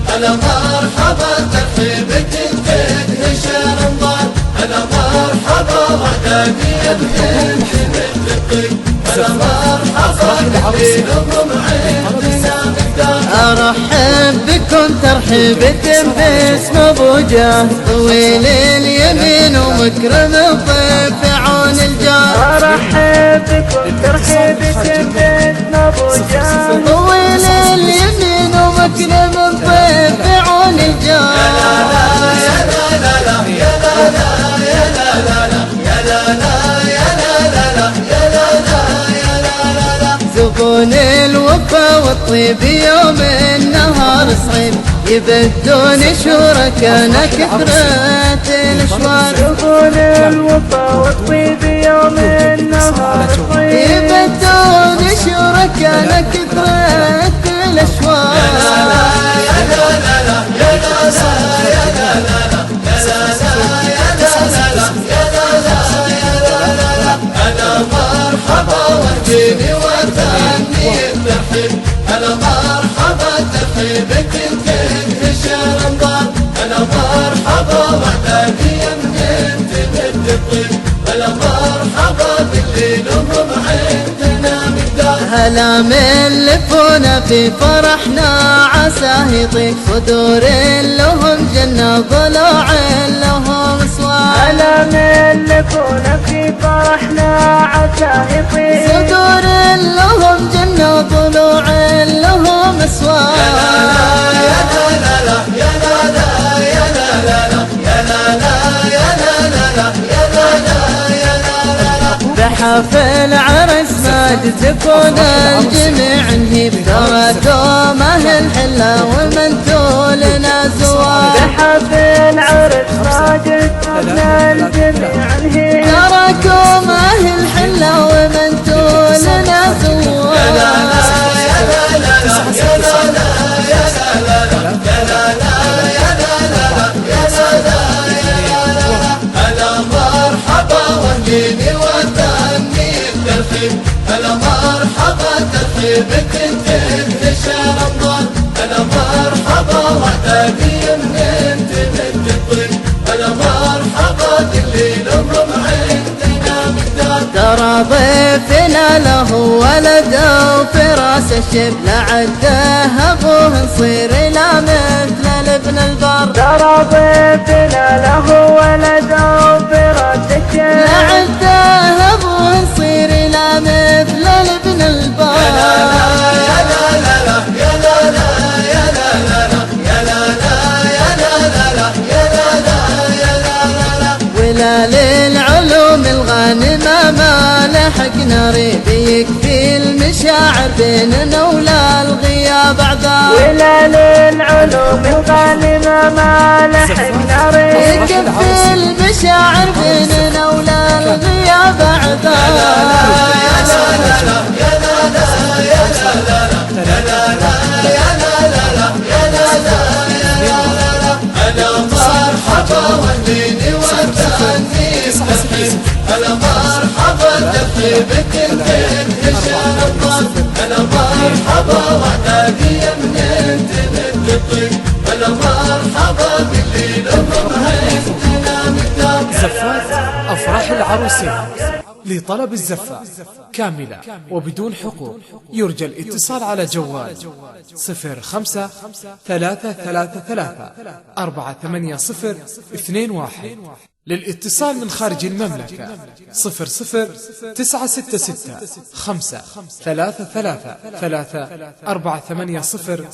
هلا مرحبا ترحيبك تدهش رمضان، هلا مرحبا وحدانية بنت مثل الطيب، هلا مرحبا تهديلهم عندنا مقدار. ارحب بكم ترحيبة باسم ابو جاه، طويل اليمين ومكرم الضيف عون الجار. ارحب بكم ترحيبة باسم ابو جاه، طويل اليمين ومكرم الضيف عون الجار. زبون الوفا والطيب يوم النهار صعيب، يبدون شركانا كثرة الاشوار. زبون الوفا والطيب يوم النهار صعيب، يبدون شركانا كثرة الاشوار. وجيني وثاني الترحيب، هلا مرحبا ترحيبك تدهش رمضان، هلا مرحبا وحدانية من تمد الطيب، هلا مرحبا بالليل وهم عندنا مقدار. هلا ملفونا في فرحنا عساه يطيب، صدور لهم جنة ضلوع لهم اسوار. هلا ملفونا في فرحنا عساه يطيب، صدور لهم جنة ضلوع لهم اسوار. بحفل عرس ماجد تكون الجميع نهيب، ترى دومه الحلة ومنتولنا زوار. بحفل عرس ماجد تكون الجميع نهيب، تراكم اهل الحلة ومنتولنا زوار. وجيني وثاني الترحيب، هلا مرحبا ترحيبك تدهش رمضان، هلا مرحبا وحدانية من تمد الطيب، هلا مرحبا بالليل وهم عندنا مقدار. ترى ضيفنا له ولد وفراس الشب، لعده ابوه نصير لا مثل لابن البر. ترى ضيفنا له ولد وفراس الشب، لعده ابوه نصير لا مثل لابن البر. ولا للعلوم الغانمة ما لحقنا ريب، يكفي المشاعر بيننا ولا الغياب اعذار. ولا للعلوم الغانمة ما لحقنا ريب، يكفي المشاعر بيننا ولا الغياب اعذار. هلا مرحبا وجيني وثاني الترحيب، هلا مرحبا ترحيبك تدهش رمضان، هلا مرحبا وحدانية من تمد الطيب، هلا مرحبا بالليل وهم عندنا مقدار. زفات أفراح العروسين. لطلب الزفة كاملة وبدون حقوق يرجى الاتصال على جوال 05-333-480-21. للاتصال من خارج المملكة 00-966-5-33-3-480-21.